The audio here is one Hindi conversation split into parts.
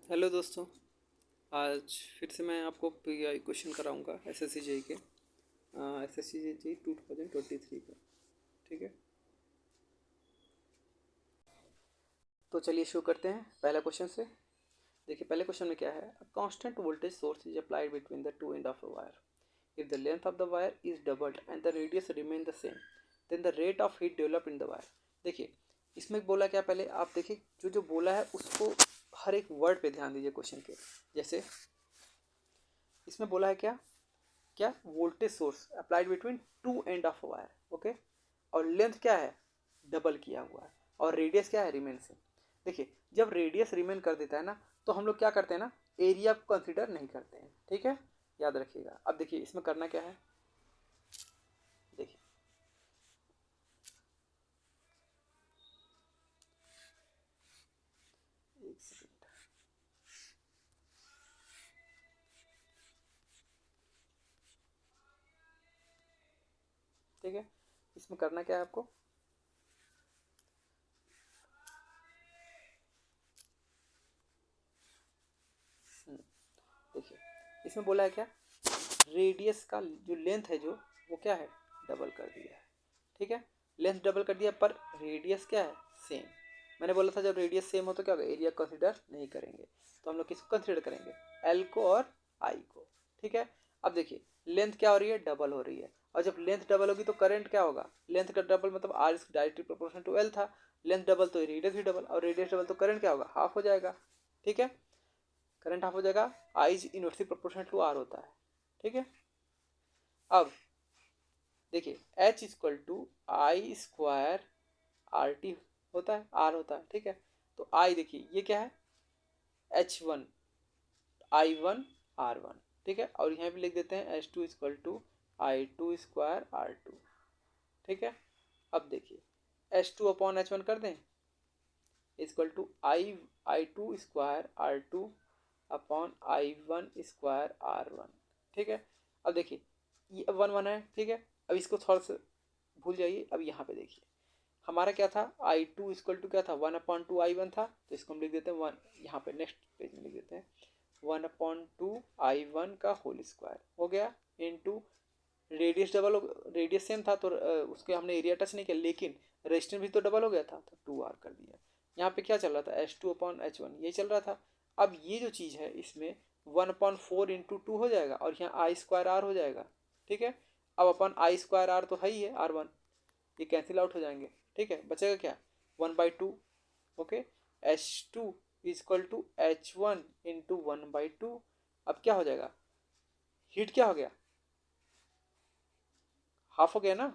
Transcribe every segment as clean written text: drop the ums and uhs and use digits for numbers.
हेलो दोस्तों। आज फिर से मैं आपको पीआई क्वेश्चन कराऊंगा एसएससी जेई के एसएससी जेई 2023 का। ठीक है, तो चलिए शुरू करते हैं पहला क्वेश्चन से। देखिए पहले क्वेश्चन में क्या है, a constant voltage source is applied between the two end of a wire. If the length of the wire is doubled and the radius remain the same, then the rate of heat develop in the wire. देखिए इसमें बोला क्या, पहले आप देखिए जो जो बोला है उसको हर एक वर्ड पे ध्यान दीजिए क्वेश्चन के। जैसे इसमें बोला है क्या, voltage source applied between two end of wire. Okay, और लेंथ क्या है, डबल किया हुआ है, और रेडियस क्या है, रिमेन सेम। देखिए जब रेडियस रिमेन कर देता है ना, तो हम लोग क्या करते हैं ना, एरिया को कंसिडर नहीं करते हैं। ठीक है, याद रखिएगा। अब देखिए इसमें करना क्या है, देखिए एक सेकेंड। ठीक है, इसमें करना क्या है आपको, देखिए इसमें बोला है क्या, रेडियस का जो लेंथ है जो वो क्या है, डबल कर दिया है। ठीक है, लेंथ डबल कर दिया पर रेडियस क्या है, सेम। मैंने बोला था जब रेडियस सेम हो तो क्या होगा, एरिया कंसिडर नहीं करेंगे। तो हम लोग किसको कंसिडर करेंगे, एल को और आई को। ठीक है, अब देखिए लेंथ क्या हो रही है, डबल हो रही है, और जब लेंथ डबल होगी तो करंट क्या होगा, लेंथ का डबल मतलब R is directly proportional to L था। लेंथ डबल तो रेडियस भी डबल, और रेडियस डबल तो करंट क्या होगा, हाफ हो जाएगा। ठीक है, करंट हाफ हो जाएगा, I is inversely proportional to R होता है। ठीक है, अब देखिए H equal to I square R T होता है, आर होता है। ठीक है, तो आई देखिए ये क्या है, H one I one R one. ठीक है, और यहाँ भी लिख देते हैं H two equal to I two square R two. ठीक है, अब देखिए H two upon H one कर दें, equal to I two square R two upon I one square R one. ठीक है, अब देखिए ये वन वन है। ठीक है, अब इसको थोड़ा सा भूल जाइए। अब यहाँ पे देखिए हमारा क्या था, आई टू इक्वल टू क्या था, one upon two I one था, तो इसको हम लिख देते हैं वन, यहाँ पे नेक्स्ट पेज में लिख देते हैं one upon two I one का होल स्क्वायर हो गया, into radius double, radius same था तो उसके हमने एरिया टच नहीं किया, लेकिन रेजिस्टेंस भी तो डबल हो गया था तो टू आर कर दिया। यहाँ पे क्या चल रहा था, H two upon H one ये चल रहा था। अब ये जो चीज़ है इसमें one upon four into two हो जाएगा, और यहाँ आई स्क्वायर आर हो जाएगा। ठीक है, अब अपन आई स्क्वायर आर तो है ही है, आर वन, ये कैंसिल आउट हो जाएंगे। ठीक है, बचेगा क्या, one by two. Okay, H two is equal to H one into one by two. अब क्या हो जाएगा, हीट क्या हो गया, हाफ हो गया ना,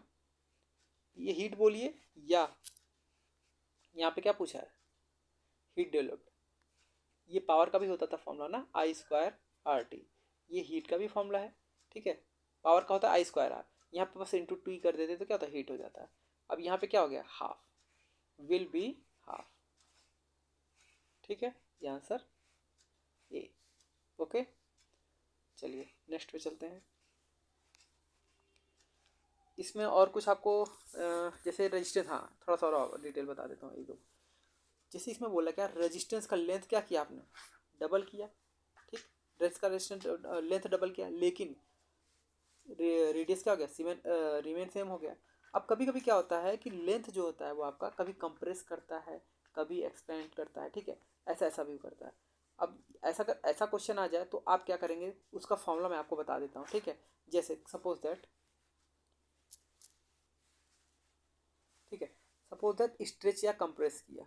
ये हीट बोलिए, या यहाँ पे क्या पूछा है, हीट डेवलप्ड। ये पावर का भी होता था फॉर्मूला ना, आई स्क्वायर आर टी, ये हीट का भी फॉर्मूला है। ठीक है, पावर का होता है आई स्क्वायर आर, यहाँ पे बस इंटू टू कर देते तो क्या होता है, हीट हो जाता है। अब यहाँ पे क्या हो गया, हाफ, विल बी हाफ। ठीक है, ये आंसर ए। ओके, चलिए नेक्स्ट पे चलते हैं। इसमें और कुछ आपको जैसे रजिस्टेंस, हाँ थोड़ा सा और डिटेल बता देता हूँ एक दो। जैसे इसमें बोला क्या, रेजिस्टेंस का लेंथ क्या किया आपने, डबल किया। ठीक, रेस का रेजिस्टेंस लेंथ डबल किया, लेकिन रेडियस क्या हो गया, सीमेन रिमेन सेम हो गया। अब कभी कभी क्या होता है कि लेंथ जो होता है वो आपका कभी कंप्रेस करता है, कभी एक्सपेंड करता है। ठीक है, ऐसा ऐसा भी करता है। अब ऐसा क्वेश्चन आ जाए तो आप क्या करेंगे, उसका फॉर्मूला मैं आपको बता देता हूँ। ठीक है, जैसे सपोज दैट, ठीक है, सपोज दैट स्ट्रेच या कंप्रेस किया,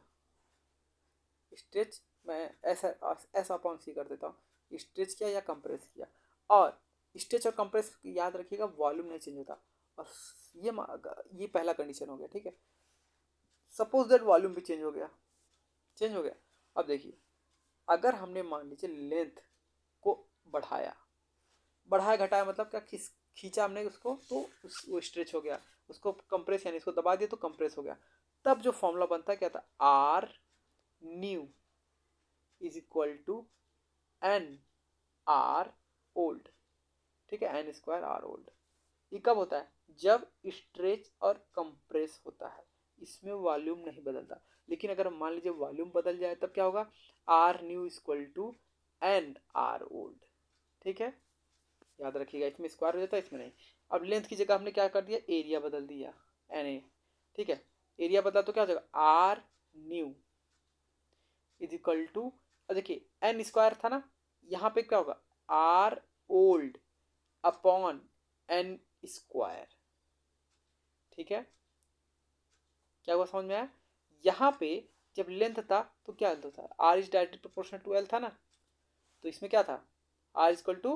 स्ट्रेच मैं ऐसा ऐसा अपॉन सी कर देता हूँ, स्ट्रेच किया या कंप्रेस किया, और स्ट्रेच और कंप्रेस याद रखिएगा वॉल्यूम नहीं चेंज होता। और ये ये पहला कंडीशन हो गया। ठीक है, सपोज दैट वॉल्यूम भी चेंज हो गया, चेंज हो गया। अब देखिए अगर हमने मान लीजिए लेंथ को बढ़ाया, बढ़ाया घटाया मतलब क्या, खींचा हमने उसको तो वो स्ट्रेच हो गया, उसको कंप्रेस यानी इसको दबा दिया तो कंप्रेस हो गया। तब जो फॉर्मूला बनता है क्या था, R new is equal to N R old. ठीक है, एन स्क्वायर आर ओल्ड। ये कब होता है, जब स्ट्रेच और कंप्रेस होता है। इसमें वॉल्यूम नहीं बदलता। लेकिन अगर मान लीजिए वॉल्यूम बदल जाए तब क्या होगा, R new equal to N R old. ठीक है, याद रखिएगा, इसमें स्क्वायर हो जाता है, इसमें नहीं। अब लेंथ की जगह हमने क्या कर दिया, एरिया बदल दिया, एन ए। ठीक है, एरिया बदला तो क्या हो जाएगा, R new is equal to, देखिए एन स्क्वायर था ना, यहाँ पे क्या होगा, R old upon N square. ठीक है, क्या हुआ, समझ में आया। यहाँ पे जब लेंथ था तो क्या होता था, R is directly proportional to L था ना, तो इसमें क्या था, R equal to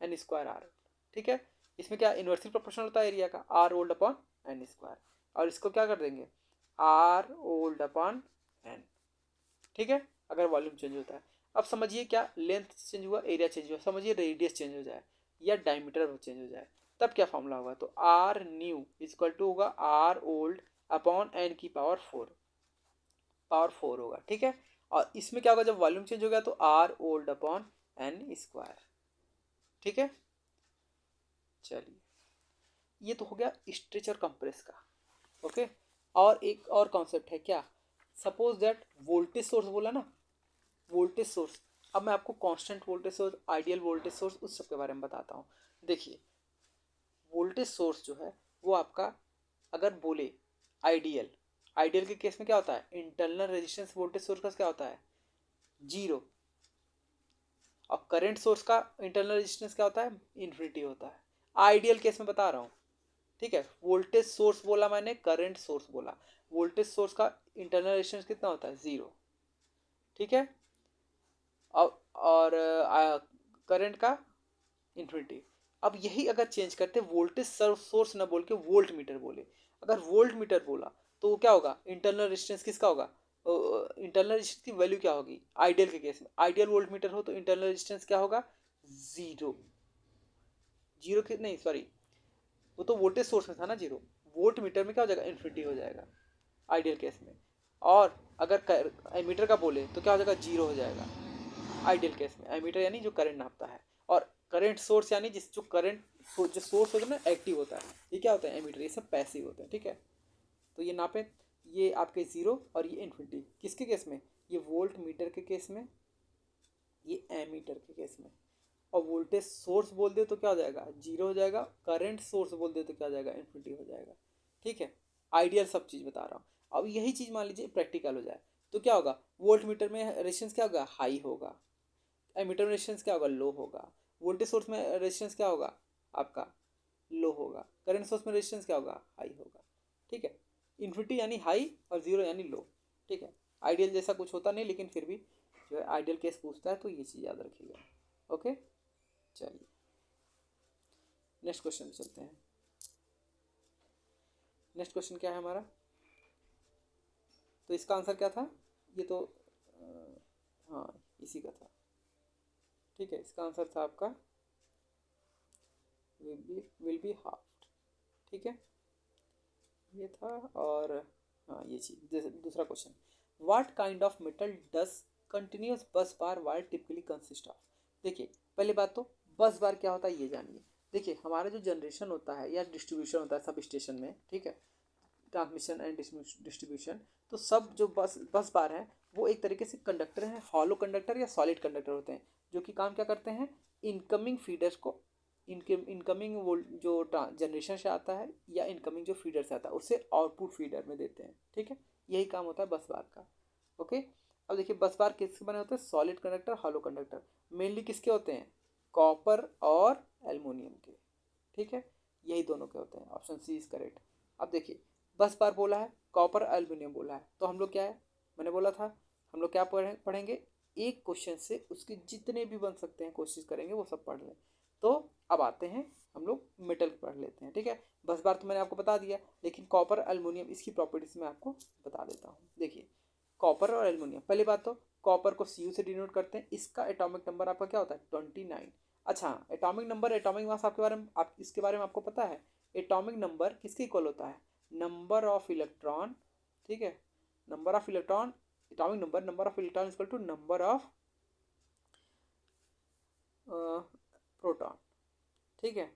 N square R. ठीक है, इसमें क्या इन्वर्सली प्रोपोर्शनल होता है एरिया का, R old upon N square. और इसको क्या कर देंगे, आर ओल्ड अपॉन एन। ठीक है, अगर वॉल्यूम चेंज होता है। अब समझिए क्या, लेंथ चेंज हुआ, एरिया चेंज हुआ, समझिए रेडियस चेंज हो जाए या डायमीटर चेंज हो जाए, तब क्या फॉर्मूला होगा, तो आर न्यू इक्वल टू होगा आर ओल्ड अपॉन एन की पावर फोर होगा। ठीक है, और इसमें क्या होगा, जब वॉल्यूम चेंज हो गया तो R old upon N square. ठीक है, चलिए ये तो हो गया स्ट्रेच और कंप्रेस का। ओके, और एक और कॉन्सेप्ट है क्या, सपोज दैट वोल्टेज सोर्स बोला ना, वोल्टेज सोर्स। अब मैं आपको constant voltage source, ideal voltage source, उस सब के बारे में बताता हूँ। देखिए वोल्टेज सोर्स जो है वो आपका, अगर बोले आइडियल, आइडियल के केस में क्या होता है, इंटरनल रेजिस्टेंस वोल्टेज सोर्स का क्या होता है, जीरो। और करंट सोर्स का इंटरनल रेजिस्टेंस क्या होता है, इन्फिनिटी होता है। आइडियल केस में बता रहा हूँ। ठीक है, वोल्टेज सोर्स बोला मैंने, करंट सोर्स बोला। वोल्टेज सोर्स का इंटरनल रेजिस्टेंस कितना होता है, जीरो। ठीक है, और करंट का इन्फिनिटी। अब यही अगर चेंज करते, वोल्टेज सोर्स ना बोल के वोल्ट मीटर बोले, अगर वोल्ट मीटर बोला तो वो क्या होगा, इंटरनल रेजिस्टेंस किसका होगा, इंटरनल रेजिस्टेंस की वैल्यू क्या होगी, आइडियल के केस में, आइडियल वोल्ट मीटर हो तो इंटरनल रेजिस्टेंस क्या होगा, जीरो। जीरो की नहीं, सॉरी, वो तो वोल्टेज सोर्स में था ना जीरो, वोल्ट मीटर में क्या हो जाएगा, इन्फिनिटी हो जाएगा आइडियल केस में। और अगर एमीटर का बोले तो क्या हो जाएगा, जीरो हो जाएगा आइडियल केस में। एमीटर यानी जो करंट नापता है, और करंट सोर्स यानी जिस जो करंट जो सोर्स होता है ना, एक्टिव होता है, ये क्या होता है, एमीटर। ये सब पैसिव होते हैं। ठीक है, तो ये नापे, ये आपके जीरो और ये इन्फिनिटी, किसके केस में, ये वोल्ट मीटर के केस में, ये एमीटर के केस में। और वोल्टेज सोर्स बोल दे तो क्या हो जाएगा, जीरो हो जाएगा। करंट सोर्स बोल दे तो क्या हो जाएगा, इन्फिनिटी हो जाएगा। ठीक है, आइडियल सब चीज़ बता रहा हूँ। अब यही चीज़ मान लीजिए प्रैक्टिकल हो जाए तो क्या होगा, वोल्ट मीटर में रेजिस्टेंस क्या होगा, हाई होगा। एमीटर में रेजिस्टेंस क्या होगा, लो होगा। वोल्टेज सोर्स में रेजिस्टेंस क्या होगा आपका, लो होगा। करंट सोर्स में रेजिस्टेंस क्या होगा, हाई होगा। ठीक है, इन्फिनिटी यानी हाई और जीरो यानी लो। ठीक है, आइडियल जैसा कुछ होता नहीं, लेकिन फिर भी जो है आइडियल केस पूछता है तो ये चीज़ याद रखिएगा। ओके, चलिए नेक्स्ट क्वेश्चन पे चलते हैं। नेक्स्ट क्वेश्चन क्या है हमारा, तो इसका आंसर क्या था, ये तो हाँ इसी का था। ठीक है, इसका आंसर था आपका विल बी हाफ। ठीक है, ये था। और हाँ ये चीज, दूसरा question, what kind of metal does continuous बस बार वायर टिपिकली कंसिस्ट ऑफ। देखिए पहली बात तो बस बार क्या होता है ये जानिए। देखिए हमारा जो जनरेशन होता है या डिस्ट्रीब्यूशन होता है सब स्टेशन में, ठीक है, ट्रांसमिशन एंड डिस्ट्रीब्यूशन, तो सब जो बस बार है वो एक तरीके से कंडक्टर हैं, हॉलो कंडक्टर या सॉलिड कंडक्टर होते हैं, जो कि काम क्या करते हैं, इनकमिंग फीडर्स को, इनकमिंग वो जो जनरेशन से आता है या इनकमिंग जो फीडर से आता है उसे आउटपुट फीडर में देते हैं। ठीक है, यही काम होता है बस बार का। ओके, अब देखिए बस बार किसके बने होते हैं, solid conductor, hollow conductor. Mainly किसके होते हैं, कॉपर और एल्युमिनियम के। ठीक है, यही दोनों के होते हैं, ऑप्शन सी इज करेक्ट। अब देखिए बस बार बोला है, कॉपर एल्युमिनियम बोला है, तो हम लोग क्या है, मैंने बोला था हम लोग क्या पढ़ेंगे, एक क्वेश्चन से उसके जितने भी बन सकते हैं कोशिश करेंगे वो सब पढ़ लें। तो अब आते हैं हम लोग मेटल पढ़ लेते हैं। ठीक है, बस बार तो मैंने आपको बता दिया, लेकिन कॉपर एल्युमिनियम इसकी प्रॉपर्टीज मैं आपको बता देता हूँ। देखिए कॉपर और एल्युमिनियम, पहली बात तो कॉपर को सी से डिनोट करते हैं, इसका एटॉमिक नंबर आपका क्या होता है, 29। अच्छा, एटॉमिक नंबर, एटॉमिक मास आपके बारे में, आप इसके बारे में आपको पता है, एटॉमिक नंबर किसके इक्वल होता है, नंबर ऑफ इलेक्ट्रॉन। ठीक है, number of electron, atomic number, number of electron equal to number of proton. ठीक है,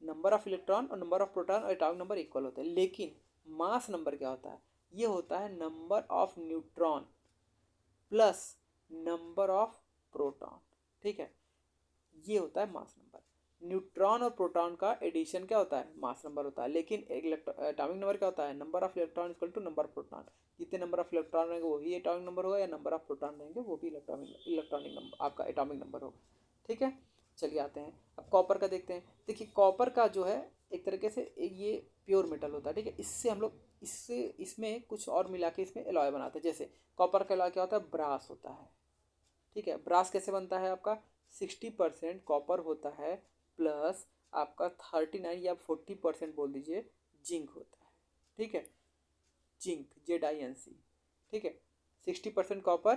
नंबर ऑफ इलेक्ट्रॉन और नंबर ऑफ प्रोटॉन और एटॉमिक नंबर इक्वल होते हैं, लेकिन मास नंबर क्या होता है? ये होता है number of neutron plus number of proton, ठीक है, ये होता है मास नंबर। न्यूट्रॉन और प्रोटॉन का एडिशन क्या होता है? मास नंबर होता है। लेकिन एटॉमिक नंबर क्या होता है? Number of electron equal to number of proton. जितने नंबर ऑफ इलेक्ट्रॉन रहेंगे वही एटॉमिक नंबर होगा, या नंबर ऑफ प्रोटॉन रहेंगे वो भी इलेक्ट्रॉनिक नंबर आपका एटॉमिक नंबर होगा, ठीक है। चलिए आते हैं अब कॉपर का देखते हैं। देखिए कॉपर का जो है एक तरीके से ये प्योर मेटल होता है, ठीक है। इससे हम लोग इससे इसमें कुछ और मिला के इसमें एलॉय बनाते हैं। जैसे कॉपर का एलॉय क्या होता है? ब्रास होता है, ठीक है। ब्रास कैसे बनता है? आपका 60% कॉपर होता है प्लस आपका 39 या 40% बोल दीजिए जिंक होता है, ठीक है। जिंक ZINC, ठीक है। 60% कॉपर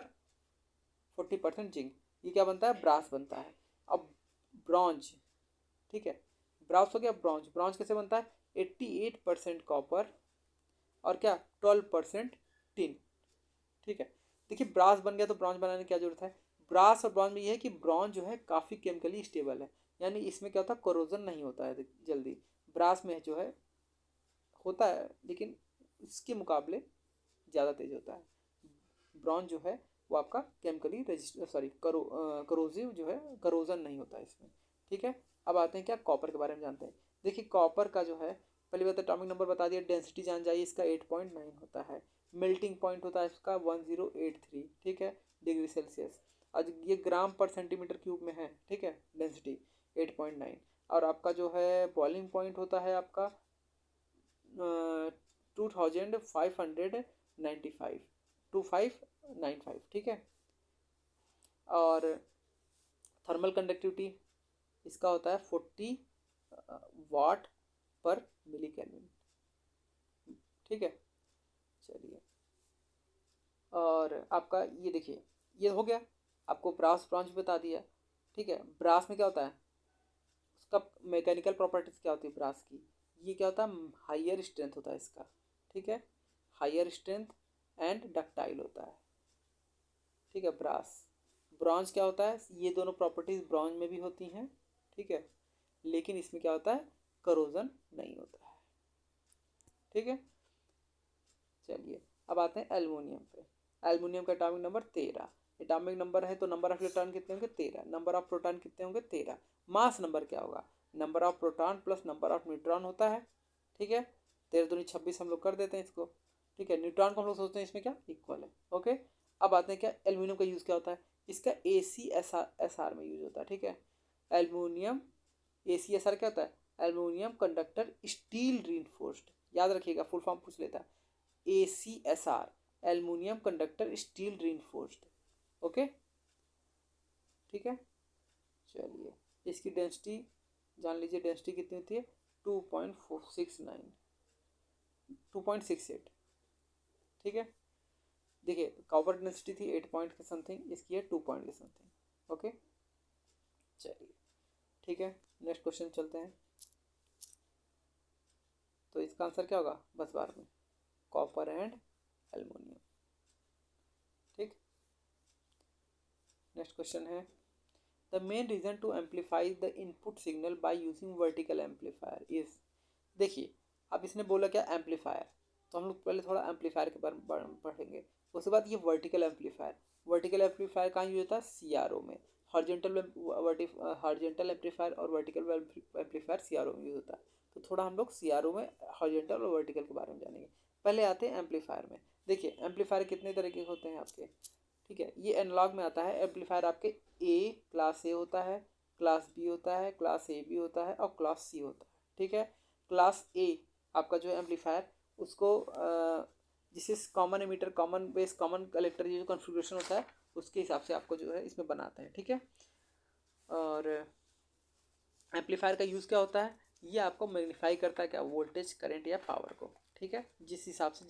40% जिंक, ये क्या बनता है? ब्रास बनता है। अब ब्रॉन्ज, ठीक है, ब्रास हो गया ब्रॉन्ज। ब्रॉन्ज कैसे बनता है? 88% कॉपर और क्या 12% टिन, ठीक है। देखिए ब्रास बन गया तो ब्रॉन्ज बनाने की क्या जरूरत है? ब्रास और ब्रॉन्ज में ये है कि ब्रॉन्ज जो है काफ़ी केमिकली स्टेबल है, यानी इसमें क्या होता है? कोरोजन नहीं होता है जल्दी। ब्रास में जो है होता है लेकिन इसके मुकाबले ज़्यादा तेज होता है। ब्रॉन्ज जो है वो आपका केमिकली करोजिव जो है, करोजन नहीं होता है इसमें, ठीक है। अब आते हैं क्या कॉपर के बारे में जानते हैं। देखिए कॉपर का जो है पहले बात एटॉमिक नंबर बता दिया, डेंसिटी जान जाइए, इसका 8.9 होता है। मेल्टिंग पॉइंट होता है इसका 1083, ठीक है, डिग्री सेल्सियस। आज ये ग्राम पर सेंटीमीटर क्यूब में है, ठीक है, डेंसिटी 8.9। और आपका जो है बॉइलिंग पॉइंट होता है आपका 2595 2595, ठीक है। और थर्मल कंडक्टिविटी इसका होता है 40 वाट पर मिली केल्विन, ठीक है। चलिए और आपका ये देखिए ये हो गया, आपको ब्रास ब्रॉन्ज बता दिया, ठीक है। ब्रास में क्या होता है? उसका मैकेनिकल प्रॉपर्टीज क्या होती है ब्रास की? ये क्या होता है? हाइयर स्ट्रेंथ होता है इसका, ठीक है, हाइयर स्ट्रेंथ एंड डक्टाइल होता है, ठीक है। ब्रास ब्रॉन्ज क्या होता है? ये दोनों प्रॉपर्टीज ब्रॉन्ज में भी होती हैं, ठीक है, लेकिन इसमें क्या होता है? करोजन नहीं होता है, ठीक है। चलिए अब आते हैं एल्युमिनियम पे। एल्युमिनियम का एटॉमिक नंबर 13। एटॉमिक नंबर है तो नंबर ऑफ इलेक्ट्रॉन कितने होंगे? 13। नंबर ऑफ प्रोटॉन कितने होंगे? 13। मास नंबर क्या होगा? Number of proton plus number of neutron होता है, ठीक है। 13 दूनी 26 हम लोग कर देते हैं इसको, ठीक है। न्यूट्रॉन को हम लोग सोचते हैं इसमें क्या इक्वल है, ओके। अब आते हैं क्या एल्युमिनियम का यूज़ क्या होता है? इसका ACSR में यूज होता है, ठीक है। एल्युमिनियम ACSR क्या होता है? एल्युमिनियम कंडक्टर स्टील रीइंफोर्स्ड, याद रखिएगा फुल फॉर्म पूछ लेता है। ACSR aluminium conductor steel reinforced, okay, ठीक है। चलिए इसकी डेंसिटी जान लीजिए, डेंसिटी कितनी होती है? 2.469 2.68, ठीक है। देखिए कॉपर डेंसिटी थी 8 पॉइंट के समथिंग, इसकी है 2 पॉइंट के समथिंग, ओके। चलिए ठीक है, नेक्स्ट क्वेश्चन चलते हैं। तो इसका आंसर क्या होगा? बस बार में कॉपर एंड एल्युमिनियम, ठीक। नेक्स्ट क्वेश्चन है the main reason to amplify the input signal by using vertical amplifier is. देखिए अब इसने बोला क्या? एम्पलीफायर, तो हम लोग पहले थोड़ा एम्पलीफायर के बारे में पढ़ेंगे। उसके बाद ये वर्टिकल एम्पलीफायर, वर्टिकल एम्पलीफायर कहाँ यूज होता है? CRO में। हॉरिजॉन्टल एम्पलीफायर और वर्टिकल एम्पलीफायर CRO में यूज होता है। तो थोड़ा हम लोग CRO में हॉरिजॉन्टल और वर्टिकल के बारे में जानेंगे। पहले आते हैं एम्पलीफायर में। देखिए एम्पलीफायर कितने तरह के होते हैं आपके, ठीक है। ये एनालॉग में आता है। एम्पलीफायर आपके क्लास A होता है, क्लास B होता है, क्लास AB होता है और क्लास C होता है, ठीक है। क्लास A आपका जो है एम्पलीफायर, उसको जिसे common ammeter, common base, common collector, ये जो कॉन्फ़िगरेशन होता है उसके हिसाब से आपको जो है इसमें बनाते हैं, ठीक है। और एम्पलीफायर का यूज़ क्या होता है? ये आपको मैग्नीफाई करता है क्या? वोल्टेज, करंट या पावर को, ठीक है, जिस हिसाब से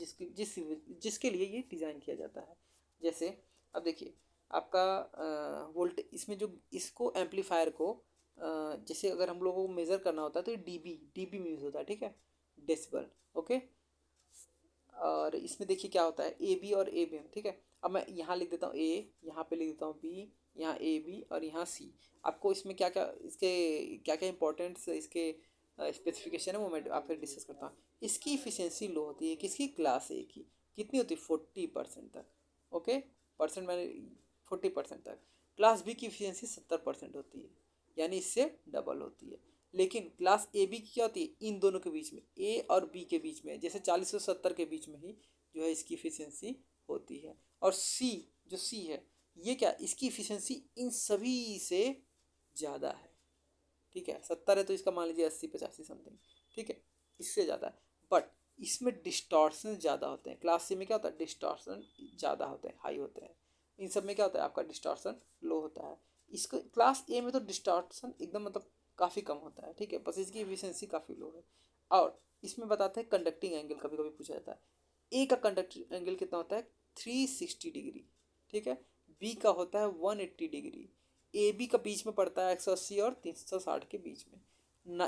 जिसके लिए ये डिज़ाइन किया जाता है। जैसे अब देखिए आपका इसमें जो इसको एम्पलीफायर को जैसे अगर हम लोगों को मेज़र करना होता है तो ये डीबी में यूज़ होता है, ठीक है, डेसिबल, ओके। और इसमें देखिए क्या होता है AB और AB, ठीक है। अब मैं यहाँ लिख देता हूँ A, यहाँ पे लिख देता हूँ B, यहाँ AB और यहाँ C। आपको इसमें क्या क्या इसके क्या क्या इंपॉर्टेंट्स इसके स्पेसिफिकेशन है वो मैं आप फिर डिस्कस करता हूँ। इसकी इफिशियंसी लो होती है किसकी, क्लास ए की। कितनी होती है, 40% तक। ओके, परसेंट मैंने 40% तक। क्लास बी की इफिशियंसी 70% होती है, यानी इससे डबल होती है। लेकिन क्लास ए बी की क्या होती है, इन दोनों के बीच में, ए और बी के बीच में, जैसे 40 से 70 के बीच में ही जो है इसकी इफिशियंसी होती है। और सी, जो सी है ये क्या, इसकी इफिशियंसी इन सभी से ज़्यादा है। ठीक है, 70 है तो इसका मान लीजिए 80 85 समथिंग। ठीक है, इससे ज़्यादा है। बट इसमें डिस्टॉर्शन ज़्यादा होते हैं। क्लास सी में क्या होता है, डिस्टॉर्शन ज़्यादा होते हैं, हाई होते हैं। इन सब में क्या होता है, आपका डिस्टॉर्शन लो होता है। इसको क्लास ए में तो डिस्टॉर्शन एकदम मतलब काफ़ी कम होता है। ठीक है, बस इसकी एफिशिएंसी काफ़ी लो है। और इसमें बताते हैं कंडक्टिंग एंगल, कभी कभी पूछा जाता है। ए का कंडक्टिंग एंगल कितना होता है, 360 डिग्री। ठीक है, बी का होता है 180 डिग्री। ए बी का बीच में पड़ता है 180 और 360 के बीच में।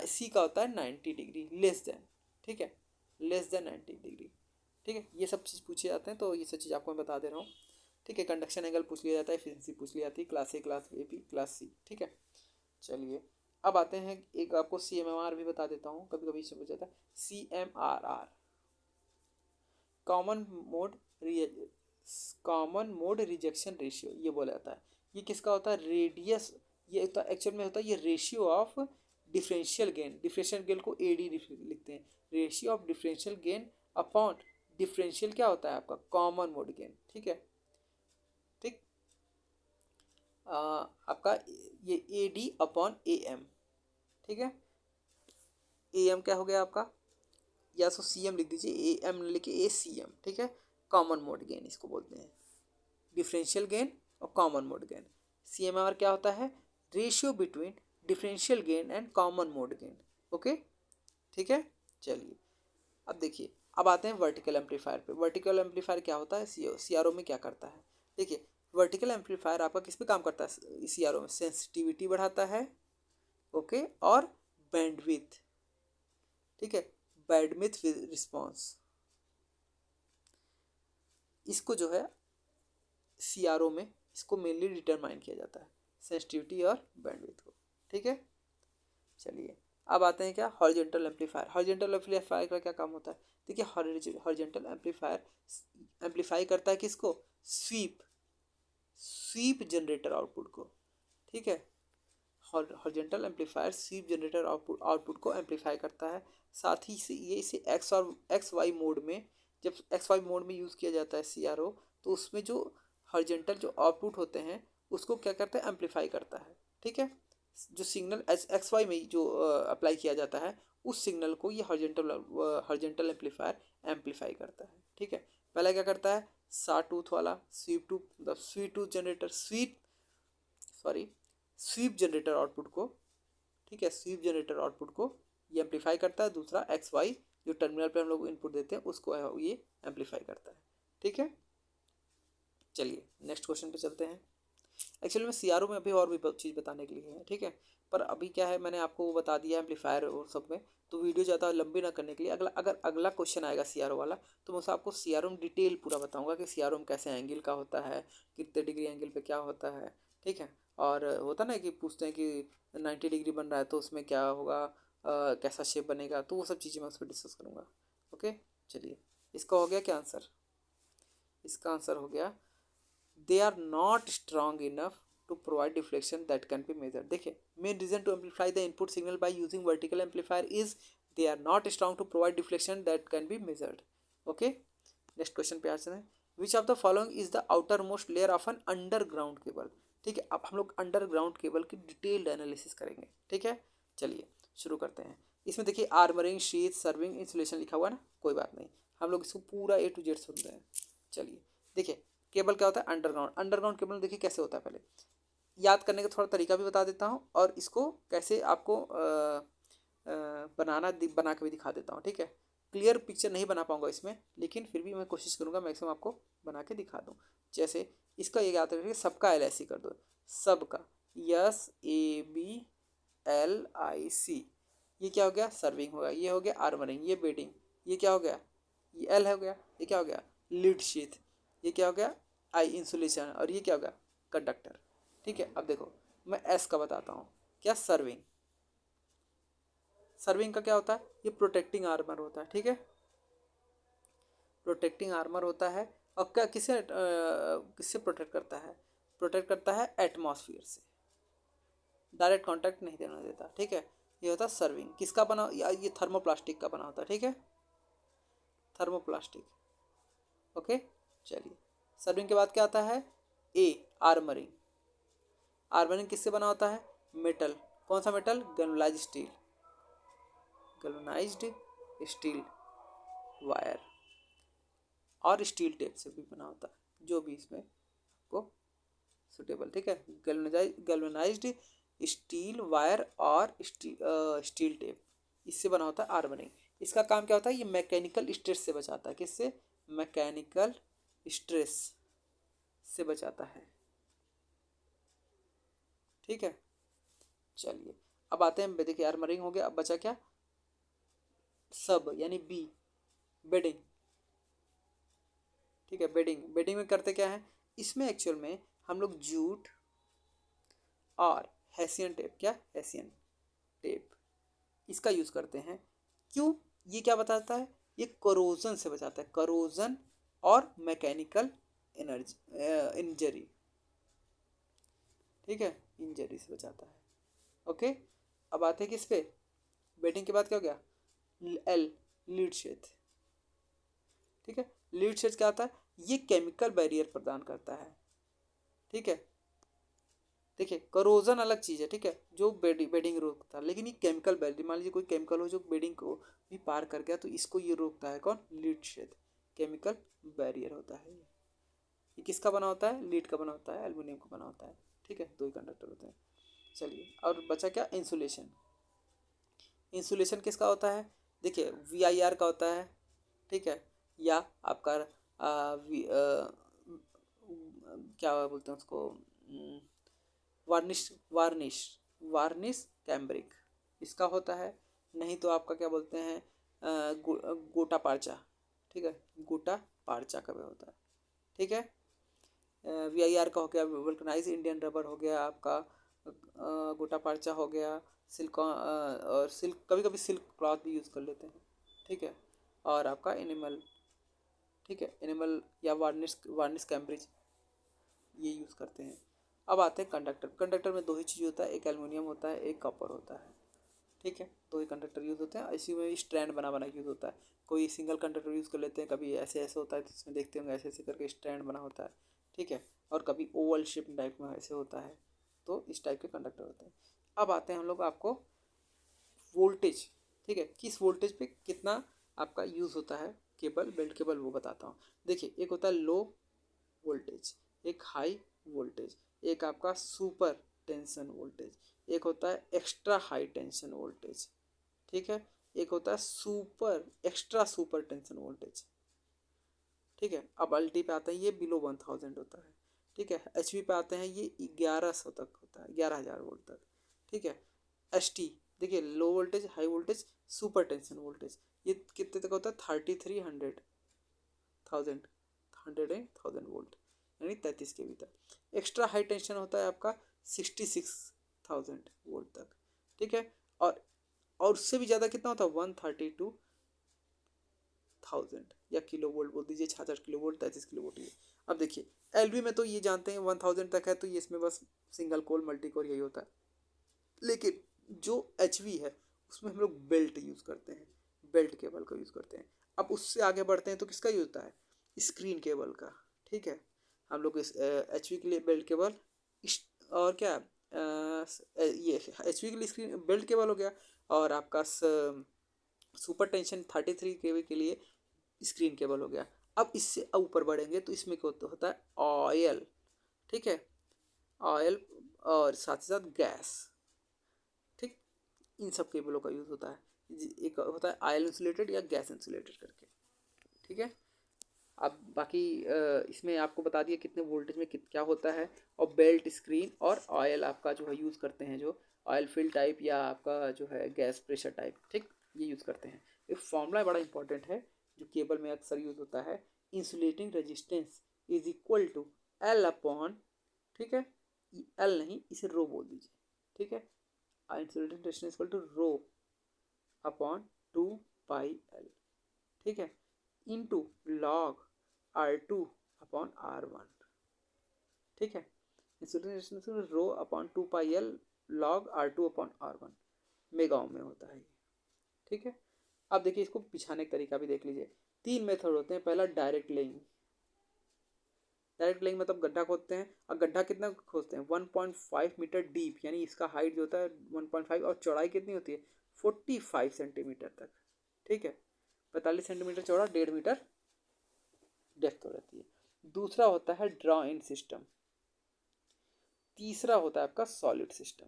सी का होता है 90 डिग्री, लेस देन। ठीक है, लेस देन 90 डिग्री। ठीक है, ये सब चीज़ पूछे जाते हैं, तो ये सब चीज़ आपको मैं बता दे रहा हूँ। ठीक है, कंडक्शन एंगल पूछ लिया जाता है, एफिशिएंसी पूछ ली जाती है, class A, class B, class C. ठीक है, चलिए अब आते हैं, एक आपको सी एम आर भी बता देता हूँ, कभी कभी पूछा जाता है। CMRR, common mode common mode rejection ratio, ये बोला जाता है। ये किसका होता है, रेडियस। ये तो एक्चुअल में होता है ये ratio of differential gain. Differential gain को AD लिखते हैं, ratio of differential gain upon differential क्या होता है आपका, कॉमन मोड गेन। ठीक है, ठीक, आपका ये AD अपॉन AM। ठीक है, AM क्या हो गया आपका, या तो CM लिख दीजिए, AM लिखे ACM। ठीक है, कॉमन मोड गेन इसको बोलते हैं, डिफरेंशियल गेन और कॉमन मोड गेन। CMR क्या होता है, ratio between differential gain and common mode gain. Okay, ठीक है, चलिए अब देखिए, अब आते हैं वर्टिकल एम्पलीफायर पे। वर्टिकल एम्पलीफायर क्या होता है, CRO में क्या करता है। देखिए, वर्टिकल एम्पलीफायर आपका किस पे काम करता है, CRO में सेंसिटिविटी बढ़ाता है। ओके, और बैंडविथ। ठीक है, बैंडविथ रिस्पॉन्स, इसको जो है CRO में इसको मेनली डिटरमाइन किया जाता है, सेंसिटिविटी और बैंडविथ को। ठीक है, चलिए अब आते हैं क्या, हॉरिजॉन्टल एम्पलीफायर। हॉरिजॉन्टल एम्पलीफायर का क्या काम होता है, देखिए हॉरिजॉन्टल एम्पलीफायर एम्पलीफाई करता है किसको, स्वीप जनरेटर आउटपुट को। ठीक है, horizontal amplifier sweep generator output को एम्पलीफाई करता है। साथ ही से ये इसे एक्स और XY मोड में, जब XY मोड में यूज़ किया जाता है CRO, तो उसमें जो हॉरिजॉन्टल जो आउटपुट होते हैं उसको क्या करता है, एम्पलीफाई करता है। ठीक है, जो सिग्नल XY में जो अप्लाई किया जाता है उस सिग्नल को ये हॉरिजॉन्टल एम्पलीफायर एम्पलीफाई करता है। ठीक है, पहला क्या करता है, सा टूथ वाला स्वीप टूथ, मतलब sweet tooth generator, sweep generator output को। ठीक है, स्वीप जनरेटर आउटपुट को ये एम्पलीफाई करता है। दूसरा XY जो टर्मिनल पे हम लोग इनपुट देते हैं उसको ये एम्पलीफाई करता है। ठीक है, चलिए नेक्स्ट क्वेश्चन पे चलते हैं। एक्चुअली में CRO में अभी और भी चीज़ बताने के लिए है। ठीक है, पर अभी क्या है, मैंने आपको वो बता दिया एम्पलीफायर और सब में, तो वीडियो ज़्यादा लंबी ना करने के लिए अगला क्वेश्चन आएगा CRO वाला, तो मैं उसे आपको CRO में डिटेल पूरा बताऊंगा कि CRO में कैसे एंगल का होता है, कितने डिग्री एंगल पे क्या होता है। ठीक है, और होता ना कि पूछते हैं कि 90 डिग्री बन रहा है तो उसमें क्या होगा, कैसा शेप बनेगा, तो वो सब चीज़ें मैं उस पर डिस्कस करूँगा। ओके, चलिए इसका हो गया क्या आंसर, इसका आंसर हो गया, they are not strong enough to provide deflection that can be major. देखिए, main reason to amplify the input signal by using vertical amplifier is they are not strong to provide deflection that can be measured. Okay, next question पे आते हैं, which of the following is the outer most layer of an underground cable. ठीक है, अब हम लोग अंडरग्राउंड केबल की डिटेल्ड एनालिसिस करेंगे। ठीक है, चलिए शुरू करते हैं। इसमें देखिए आर्मरिंग, शीथ, सर्विंग, इंसुलेशन लिखा हुआ है ना, कोई बात नहीं, हम लोग इसको पूरा A to Z सुन रहे हैं। चलिए देखिए, केबल क्या होता है, अंडरग्राउंड। अंडरग्राउंड केबल देखिए कैसे होता है, पहले याद करने का थोड़ा तरीका भी बता देता हूँ, और इसको कैसे आपको बना के भी दिखा देता हूँ। ठीक है, क्लियर पिक्चर नहीं बना पाऊंगा इसमें, लेकिन फिर भी मैं कोशिश करूँगा मैक्सिमम आपको बना के दिखा दूँ। जैसे इसका ये याद रखिए, सबका LIC कर दो, सबका SABLIC। ये क्या हो गया, सर्विंग होगा, ये हो गया आर्मरिंग, ये बेडिंग, ये क्या हो गया, ये L हो गया, ये क्या हो गया, लीड शीथ, ये क्या हो गया, I इंसुलेशन, और ये क्या हो गया, कंडक्टर। ठीक है, अब देखो मैं S का बताता हूँ, क्या, सर्विंग। सर्विंग का क्या होता है, ये प्रोटेक्टिंग आर्मर होता है, ठीक है, प्रोटेक्टिंग आर्मर होता है। और क्या किससे प्रोटेक्ट करता है, प्रोटेक्ट करता है एटमॉस्फेयर से, डायरेक्ट कांटेक्ट नहीं देने देता, ठीक है। ये होता है सर्विंग, किसका बना, ये थर्मोप्लास्टिक का बना होता है, ठीक है, थर्मोप्लास्टिक, ओके। चलिए, सर्विंग के बाद क्या आता है, ए आर्मरिंग। आर्मरिंग किससे बना होता है, मेटल, कौन सा metal, galvanised steel, galvanised steel wire और स्टील टेप से भी बना होता है, जो भी इसमें आपको सुटेबल, ठीक है। गैल्वेनाइज्ड स्टील वायर और स्टील टेप, इससे बना होता है आर्मरिंग। इसका काम क्या होता है, ये मैकेनिकल स्ट्रेस से बचाता है, किससे, मैकेनिकल स्ट्रेस से बचाता है, ठीक है। चलिए, अब आते हैं, देखिए आर्मरिंग हो गया, अब बचा क्या, सब यानी बी, बेडिंग, ठीक है। बेडिंग, बेडिंग में करते क्या है, इसमें एक्चुअल में हम लोग जूट और हेसियन टेप, क्या हेसियन टेप, इसका यूज़ करते हैं। क्यों, ये क्या बताता है, ये करोजन से बचाता है, करोजन और मैकेनिकल एनर्जी इंजरी, ठीक है, इंजरी से बचाता है, ओके। अब आते हैं किस पे, बेडिंग के बाद क्या हो गया, एल लीड शेड, ठीक है। लीड शेड क्या आता है, ये केमिकल बैरियर प्रदान करता है, ठीक है। देखिए करोजन अलग चीज़ है, ठीक है, जो बेडिंग रोकता है, लेकिन ये केमिकल बैरियर, मान लीजिए कोई केमिकल हो जो बेडिंग को भी पार कर गया, तो इसको ये रोकता है, कौन, लीड शेड, केमिकल बैरियर होता है ये किसका बना होता है, लीड का बना होता है, एल्युमिनियम का बना होता है, ठीक है, दो ही कंडक्टर होते हैं। चलिए, और बचा क्या, इंसुलेशन। इंसुलेशन किसका होता है, देखिए VIR का होता है, ठीक है, या आपका क्या बोलते हैं उसको, वार्निश, वार्निश, वार्निश कैम्ब्रिक, इसका होता है। नहीं तो आपका क्या बोलते हैं, गोटा पार्चा, ठीक है, गोटा पार्चा का भी होता है, ठीक है। VIR का हो गया वल्कनाइज इंडियन रबर हो गया आपका, गोटा पार्चा हो गया, सिल्कॉन और सिल्क, कभी कभी सिल्क क्लॉथ भी यूज़ कर लेते हैं, ठीक है। और आपका एनिमल, ठीक है, एनिमल या वार्निश, वार्निश कैम्ब्रिज, ये यूज़ करते हैं। अब आते हैं कंडक्टर। कंडक्टर में दो ही चीज़ होता है, एक एल्युमिनियम होता है, एक कॉपर होता है, ठीक है, दो ही कंडक्टर यूज़ होते हैं। इसी में स्ट्रैंड बना बना यूज़ होता है, कोई सिंगल कंडक्टर यूज़ कर लेते हैं, कभी ऐसे ऐसे होता है तो इसमें देखते होंगे ऐसे ऐसे करके स्ट्रैंड बना होता है, ठीक है, और कभी ओवल शेप टाइप में ऐसे होता है, तो इस टाइप के कंडक्टर होते हैं। अब आते हैं हम लोग आपको वोल्टेज, ठीक है, किस वोल्टेज पे कितना आपका यूज़ होता है केबल, बेल्ट केबल, वो बताता हूँ। देखिए, एक होता है लो वोल्टेज, एक हाई वोल्टेज, एक आपका सुपर टेंशन वोल्टेज, एक होता है एक्स्ट्रा हाई टेंशन वोल्टेज, ठीक है, एक होता है super extra super tension voltage, ठीक है। अब अल्टी पे आते हैं, ये बिलो 1000 होता है, ठीक है। HP पे आते हैं, ये 1100 तक होता है, 11,000 वोल्ट तक, ठीक है। ST, देखिए low voltage, high voltage, super tension voltage, ये कितने तक होता है, 3300 थाउजेंड, 100,000 वोल्ट, यानी 33 के तक। एक्स्ट्रा हाई टेंशन होता है आपका 66,000 वोल्ट तक, ठीक है। और उससे भी ज़्यादा कितना होता है, 132,000 या किलो वोल्ट बोल दीजिए, 66 किलो वोल्ट, 33 किलो वोल्ट ये। अब देखिए LV में तो ये जानते हैं 1000 तक है, तो ये इसमें बस सिंगल कोर मल्टी कोर यही होता है, लेकिन जो HV है उसमें हम लोग बेल्ट यूज़ करते हैं, बेल्ट केबल का यूज़ करते हैं। अब उससे आगे बढ़ते हैं तो किसका यूज़ होता है, स्क्रीन केबल का, ठीक है। हम लोग इस HV के लिए बेल्ट केबल, और क्या ये HV के लिए स्क्रीन बेल्ट केबल हो गया, और आपका सुपर टेंशन 33 kV के लिए स्क्रीन केबल हो गया। अब इससे ऊपर बढ़ेंगे तो इसमें क्या होता है, ऑयल, ठीक है, ऑयल और साथ ही साथ गैस, ठीक, इन सब केबलों का यूज़ होता है। एक होता है ऑयल इंसुलेटेड या गैस इंसुलेटेड करके, ठीक है। अब बाकी इसमें आपको बता दिया कितने वोल्टेज में क्या होता है, और बेल्ट, स्क्रीन और ऑयल आपका जो है यूज़ करते हैं, जो ऑयल फिल टाइप या आपका जो है गैस प्रेशर टाइप, ठीक, ये यूज़ करते हैं। एक फॉर्मूला बड़ा इंपॉर्टेंट है जो केबल में अक्सर यूज़ होता है, insulating resistance is equal to L upon, ठीक है, L नहीं, इसे रो बोल दीजिए, ठीक है, insulating resistance equal to rho upon 2πl, ठीक है, into log R2 upon R1, ठीक है, रो upon 2πl log R2 upon R1 mega ohm में होता है ये, ठीक है। अब देखिए इसको पिछाने का तरीका भी देख लीजिए। 3 मेथड होते हैं। पहला डायरेक्ट लेइंग, डायरेक्ट लेइंग मतलब गड्ढा खोदते हैं, और गड्ढा कितना खोदते हैं 1.5 मीटर डीप, यानी इसका हाइट जो होता है 1.5 और चौड़ाई कितनी होती है 45 सेंटीमीटर तक, ठीक है, 45 सेंटीमीटर चौड़ा, 1.5 मीटर डेप्थ हो रहती है। दूसरा होता है ड्रॉ इन सिस्टम, तीसरा होता है आपका सॉलिड सिस्टम,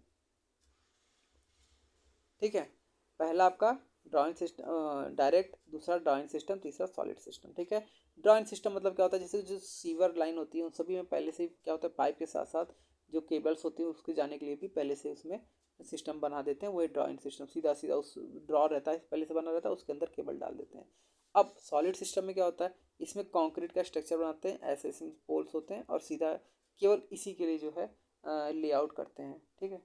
ठीक है। पहला आपका ड्राइंग सिस्टम डायरेक्ट, दूसरा ड्राइंग सिस्टम, तीसरा सॉलिड सिस्टम, ठीक है। ड्राइंग सिस्टम मतलब क्या होता है, जैसे जो सीवर लाइन होती है उन सभी में पहले से क्या होता है, पाइप के साथ साथ जो केबल्स होती हैं उसके जाने के लिए भी पहले से उसमें सिस्टम बना देते हैं। वही ड्राइंग सिस्टम सीधा सीधा उस ड्रॉ रहता है, पहले से बना रहता है, उसके अंदर केबल डाल देते हैं। अब सॉलिड सिस्टम में क्या होता है, इसमें कंक्रीट का स्ट्रक्चर बनाते हैं, ऐसे ऐसे पोल्स होते हैं और सीधा केवल इसी के लिए जो है लेआउट करते हैं, ठीक है।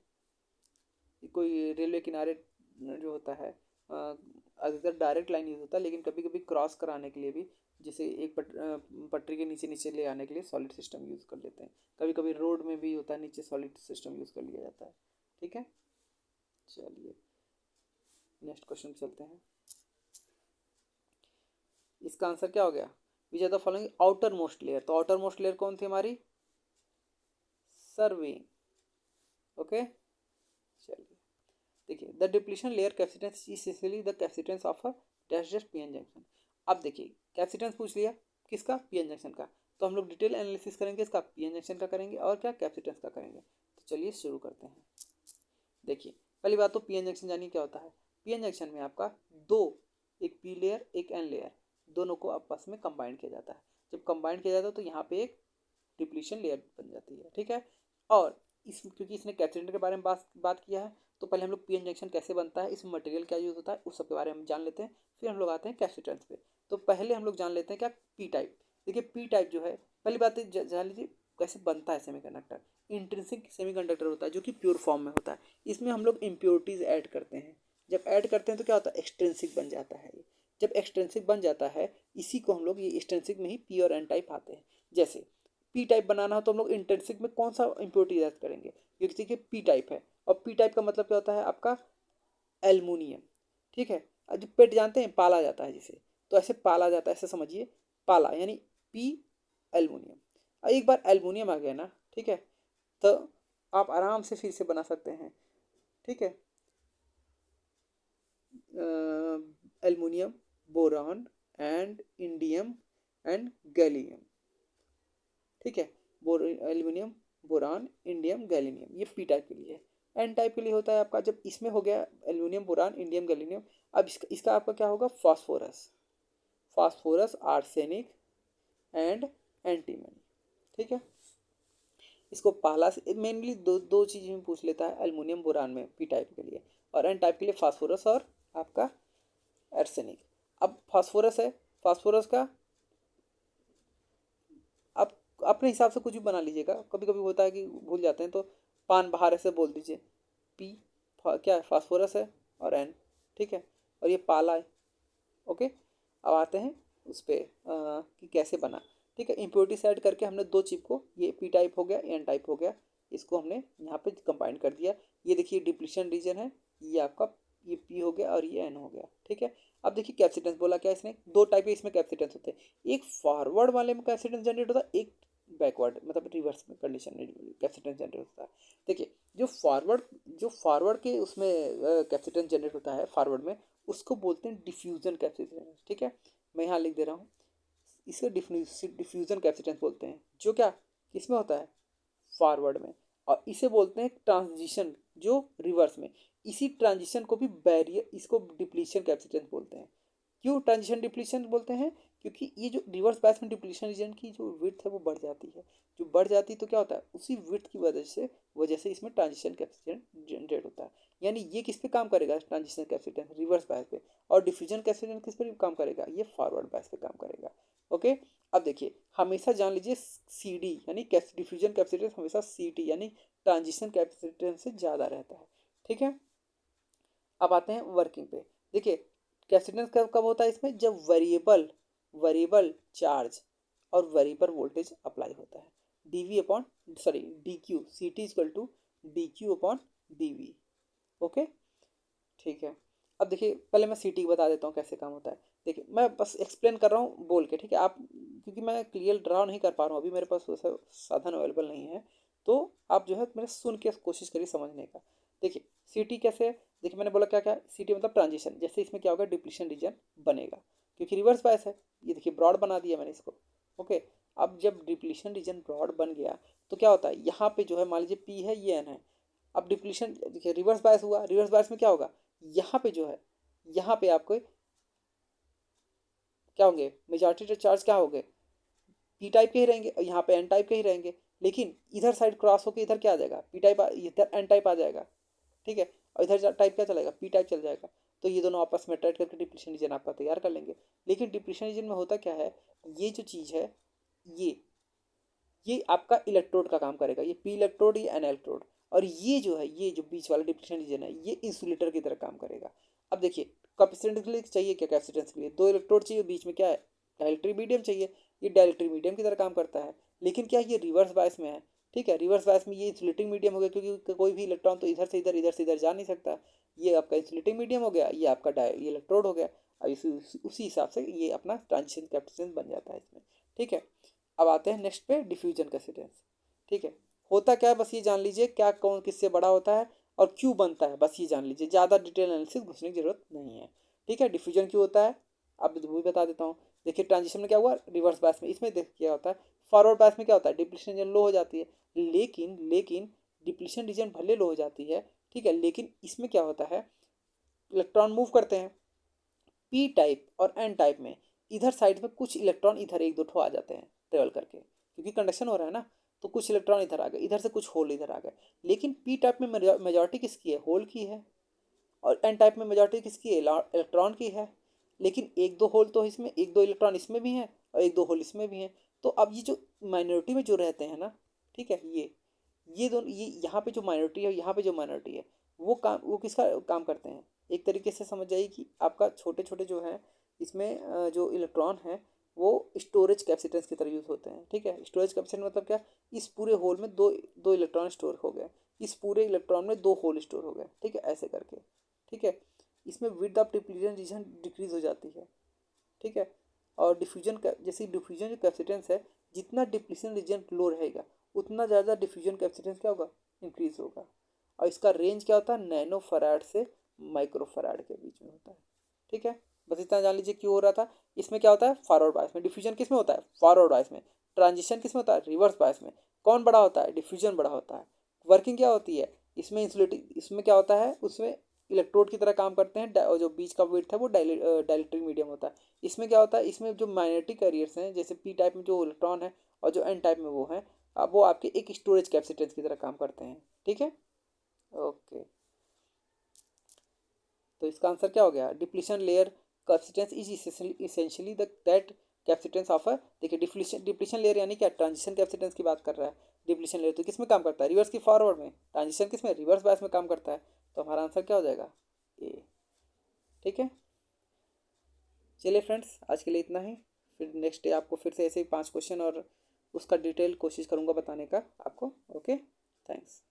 कोई रेलवे किनारे जो होता है अधिकतर डायरेक्ट लाइन यूज होता है, लेकिन कभी कभी क्रॉस कराने के लिए भी, जैसे एक पटरी के नीचे नीचे ले आने के लिए सॉलिड सिस्टम यूज़ कर लेते हैं। कभी कभी रोड में भी होता है, नीचे सॉलिड सिस्टम यूज़ कर लिया जाता है, ठीक है। चलिए नेक्स्ट क्वेश्चन चलते हैं। इसका आंसर क्या हो गया, which are the following outer most layer. तो आउटर मोस्ट लेयर कौन थी हमारी, सर्विंग, ओके। चलिए देखिए, the depletion layer capacitance is essentially the capacitance of a dash dash PN junction. अब देखिए कैपेसिटेंस पूछ लिया किसका, पीएन जंक्शन का, तो हम लोग डिटेल एनालिसिस करेंगे इसका, पीएन जंक्शन का करेंगे और क्या कैपेसिटेंस का करेंगे। तो चलिए शुरू करते हैं। देखिए पहली बात तो पीएन जंक्शन जानिए क्या होता है। पीएन जंक्शन में आपका दो, एक पी लेयर एक एन लेयर, दोनों को आपस में कंबाइन किया जाता है। जब कंबाइन किया जाता है तो यहाँ पे एक डिप्लीशन लेयर बन जाती है, ठीक है। और इस क्योंकि इसने कैपेसिटेंस के बारे में बात किया है, तो पहले हम लोग पीएन जंक्शन कैसे बनता है, इसमें मटेरियल क्या यूज़ होता है, उस सब के बारे में जान लेते हैं, फिर हम लोग आते हैं कैपेसिटेंस पे। तो पहले हम लोग जान लेते हैं क्या, पी टाइप। देखिए पी टाइप जो है, पहली बात जान लीजिए कैसे बनता है सेमीकंडक्टर। इंट्रिंसिक सेमीकंडक्टर होता है जो कि प्योर फॉर्म में होता है, इसमें हम लोग इम्प्योरिटीज़ ऐड करते हैं। जब ऐड करते हैं तो क्या होता है, एक्सट्रिंसिक बन जाता है ये। जब एक्सट्रिंसिक बन जाता है, इसी को हम लोग, ये एक्सट्रिंसिक में ही पी और एन टाइप आते हैं। जैसे पी टाइप बनाना हो तो हम लोग इंट्रिंसिक में कौन सा इम्प्योरिटी ऐड करेंगे, ये देखिए पी टाइप है, और पी टाइप का मतलब क्या होता है आपका एल्युमिनियम, ठीक है। जो पेट जानते हैं पाला जाता है जिसे, तो ऐसे पाला जाता है, ऐसे समझिए पाला, यानी पी एल्युमिनियम। एक बार एल्युमिनियम आ गया ना, ठीक है, तो आप आराम से फिर से बना सकते हैं, ठीक है। Aluminium, boron and indium and gallium, ठीक है। एल्युमिनियम, बोरान, इंडियम, गैलीनियम, ये पी टाइप के लिए है। एन टाइप के लिए होता है आपका, जब इसमें हो गया एल्युमिनियम, बोरान, इंडियम, गैलीनियम, अब इसका आपका क्या होगा, phosphorus, phosphorus, arsenic and antimony, ठीक है। इसको पहला से मेनली दो चीज़ में पूछ लेता है एल्युमिनियम, बोरान में पी टाइप के लिए, और एन टाइप के लिए फास्फोरस और आपका आर्सेनिक। अब फास्फोरस है, फास्फोरस का आप अपने हिसाब से कुछ भी बना लीजिएगा, कभी कभी होता है कि भूल जाते हैं, तो पान बाहर ऐसे बोल दीजिए। पी क्या है, फास्फोरस है, और एन, ठीक है, और ये पाला है, ओके। अब आते हैं उस पर कि कैसे बना, ठीक है। इम्प्योरिटी ऐड करके हमने दो चिप को, ये पी टाइप हो गया, एन टाइप हो गया, इसको हमने यहाँ पे कंबाइन कर दिया। ये देखिए डिप्लीशन रीजन है, ये आपका, ये पी हो गया और ये एन हो गया, ठीक है। अब देखिए कैपेसिटेंस बोला क्या, इसने दो टाइप के इसमें कैपेसिटेंस होते हैं, एक फॉरवर्ड वाले में कैपेसिटेंस जनरेट होता है, एक बैकवर्ड मतलब रिवर्स में कंडीशन कैपेसिटेंस जनरेट होता है। देखिए जो फॉरवर्ड के उसमें कैपेसिटेंस जनरेट होता है फॉरवर्ड में, उसको बोलते हैं डिफ्यूजन कैपेसिटेंस, ठीक है। मैं यहाँ लिख दे रहा हूँ, इसे डिफ्यूजन कैपेसिटेंस बोलते हैं, जो क्या किसमें होता है, फॉरवर्ड में। और इसे बोलते हैं ट्रांजिशन, जो रिवर्स में। इसी ट्रांजिशन को भी बैरियर, इसको डिप्लीशन कैपेसिटेंस बोलते हैं। क्यों ट्रांजिशन डिप्लीशन बोलते हैं, क्योंकि ये जो रिवर्स बायस में डिप्लीशन रीजन की जो विड्थ है वो बढ़ जाती है, जो बढ़ जाती है तो क्या होता है, उसी विड्थ की वजह से इसमें ट्रांजिशन कैपेसिटेंस जनरेट होता है। यानी ये किस पे काम करेगा, ट्रांजिशन कैपेसिटेंस रिवर्स बायस पे, और डिफ्यूजन कैपेसिटेंस किस पे काम करेगा, ये फॉरवर्ड बायस पे काम करेगा, ओके। अब देखिए हमेशा जान लीजिए सी डी यानी डिफ्यूजन कैपेसिटेंस हमेशा सी टी यानी ट्रांजिशन कैपेसिटेंस से ज़्यादा रहता है, ठीक है। अब आते हैं वर्किंग पे। देखिए कैपेसिटेंस कब कब होता है इसमें, जब वेरिएबल चार्ज और वेरिएबल वोल्टेज अप्लाई होता है। dv upon sorry dq, ct equal to dq upon dv। Okay ठीक है। अब देखिए पहले मैं सी टी बता देता हूँ कैसे काम होता है। देखिए मैं बस एक्सप्लेन कर रहा हूँ बोल के, ठीक है। आप क्योंकि मैं क्लियर ड्रा नहीं कर पा रहा हूँ अभी, मेरे पास वैसा साधन अवेलेबल नहीं है, तो आप जो है मेरे सुन के कोशिश करिए समझने का। देखिए सी टी कैसे है, देखिए मैंने बोला क्या क्या सी टी मतलब ट्रांजिशन। जैसे इसमें क्या होगा, डिप्लीशन रीजन बनेगा क्योंकि रिवर्स बायस है। ये देखिए ब्रॉड बना दिया मैंने इसको। ओके अब जब डिप्लीशन रीजन ब्रॉड बन गया तो क्या होता है, यहाँ पे जो है मान लीजिए पी है, ये एन है। अब डिप्लीशन देखिए रिवर्स बायस हुआ, रिवर्स बायस में क्या होगा, यहाँ पे जो है, यहाँ पे आपको क्या होंगे, मेजॉरिटी चार्ज क्या होंगे, पी टाइप के ही रहेंगे और यहाँ पे एन टाइप के ही रहेंगे। लेकिन इधर साइड क्रॉस होकर इधर क्या आ जाएगा, पी टाइप, इधर एन टाइप आ जाएगा, ठीक है। और इधर टाइप क्या चलेगा, पी टाइप चल जाएगा। तो ये दोनों आपस में अट्रैक्ट करके डिप्लीशन रीजन आपका तैयार कर लेंगे। लेकिन डिप्लीशन रीजन में होता क्या है, ये जो चीज़ है, ये ये आपका इलेक्ट्रोड का काम करेगा, ये पी इलेक्ट्रोड, ये एन इलेक्ट्रोड। और ये जो है, ये जो बीच वाला डिप्लीशन रीजन है, ये इंसुलेटर की तरह काम करेगा। अब देखिए कैपेसिटेंस के लिए चाहिए क्या, कैपेसिटेंस के लिए दो इलेक्ट्रोड चाहिए, बीच में क्या है, डायलेक्ट्रिक मीडियम चाहिए। ये डायलेक्ट्रिक मीडियम की तरह काम करता है। लेकिन क्या ये रिवर्स बायस में है, ठीक है। रिवर्स बायस में ये इंसुलेटिंग मीडियम हो गया, क्योंकि कोई भी इलेक्ट्रॉन तो इधर से इधर जा नहीं सकता। ये आपका इंसुलेटिंग मीडियम हो गया, ये आपका ये इलेक्ट्रोड हो गया। और उसी हिसाब से ये अपना ट्रांजिशन कैपेसिटेंस बन जाता है इसमें, ठीक है। अब आते हैं नेक्स्ट पे, डिफ्यूजन कैपेसिटेंस, ठीक है। होता क्या है, बस ये जान लीजिए क्या कौन किससे बड़ा होता है और क्यों बनता है, बस ये जान लीजिए, ज़्यादा डिटेल एनालिसिस घुसने की जरूरत नहीं है, ठीक है। डिफ्यूजन क्यों होता है अब वो भी बता देता हूँ। देखिए ट्रांजिशन में क्या हुआ, रिवर्स बायस में, इसमें देख क्या होता है, फॉरवर्ड बायस में क्या होता है, डिप्लीशन रीजन लो हो जाती है। लेकिन डिप्लीशन रीजन भले लो हो जाती है, ठीक है, लेकिन इसमें क्या होता है, इलेक्ट्रॉन मूव करते हैं पी टाइप और एन टाइप में। इधर साइड में कुछ इलेक्ट्रॉन इधर एक दो ठो आ जाते हैं ट्रेवल करके, क्योंकि कंडक्शन हो रहा है ना, तो कुछ इलेक्ट्रॉन इधर आ गए, इधर से कुछ होल इधर आ गए। लेकिन पी टाइप में मेजॉरिटी किसकी है, होल की है। और एन टाइप में मेजॉरिटी किसकी है, इलेक्ट्रॉन की है। लेकिन एक दो होल तो इसमें, एक दो इलेक्ट्रॉन इसमें भी हैं और एक दो होल इसमें भी हैं। तो अब ये जो माइनॉरिटी में जो रहते हैं ना, ठीक है, ये दोनों, ये यहाँ पे जो माइनॉरिटी है, यहाँ पे जो माइनॉरिटी है, वो किसका काम करते हैं, एक तरीके से समझ जाइए कि आपका छोटे छोटे जो है इसमें जो इलेक्ट्रॉन है वो स्टोरेज कैपेसिटेंस की तरह यूज़ होते हैं, ठीक है। स्टोरेज कैपेसिटेंस मतलब क्या, इस पूरे होल में दो दो इलेक्ट्रॉन स्टोर हो गए, इस पूरे इलेक्ट्रॉन में दो होल स्टोर हो गए, ठीक है, ऐसे करके, ठीक है। इसमें width of depletion region decrease हो जाती है, ठीक है। और जैसे डिफ्यूजन जो कैपेसिटेंस है, जितना डिप्लीशन रीजन लो रहेगा उतना ज़्यादा डिफ्यूजन कैपेसिटेंस क्या होगा, इंक्रीज होगा। और इसका रेंज क्या होता है, नैनो फराड से माइक्रो फराड के बीच में होता है, ठीक है। बस इतना जान लीजिए क्यों हो रहा था। इसमें क्या होता है, फॉरवर्ड बायस में। डिफ्यूजन किस में होता है, फॉरवर्ड बायस में। ट्रांजिशन किस में होता है, रिवर्स बायस में। कौन बड़ा होता है, डिफ्यूजन बड़ा होता है। वर्किंग क्या होती है इसमें, इंसुलेटिंग, इसमें क्या होता है, उसमें इलेक्ट्रोड की तरह काम करते हैं, और जो बीच का विड्थ है वो डाइलेक्ट्रिक मीडियम होता है। इसमें क्या होता है, इसमें जो मैग्नेटिक कैरियर्स हैं, जैसे पी टाइप में जो इलेक्ट्रॉन है और जो एन टाइप में वो है, अब वो आपके एक स्टोरेज कैपेसिटेंस की तरह काम करते हैं, ठीक है। ओके तो इसका आंसर क्या हो गया, depletion layer capacitance is essentially the that capacitance of अ, देखिए डिप्लीशन लेयर यानी क्या, ट्रांजिशन कैपेसिटेंस की बात कर रहा है। डिप्लीशन लेयर तो किस में काम करता है, रिवर्स की फॉरवर्ड में। ट्रांजिशन किस में, रिवर्स बायस में काम करता है। तो हमारा आंसर क्या हो जाएगा, ए, ठीक है। चलिए फ्रेंड्स आज के लिए इतना ही, फिर नेक्स्ट डे आपको फिर से ऐसे ही 5 क्वेश्चन और उसका डिटेल कोशिश करूँगा बताने का आपको। Okay thanks.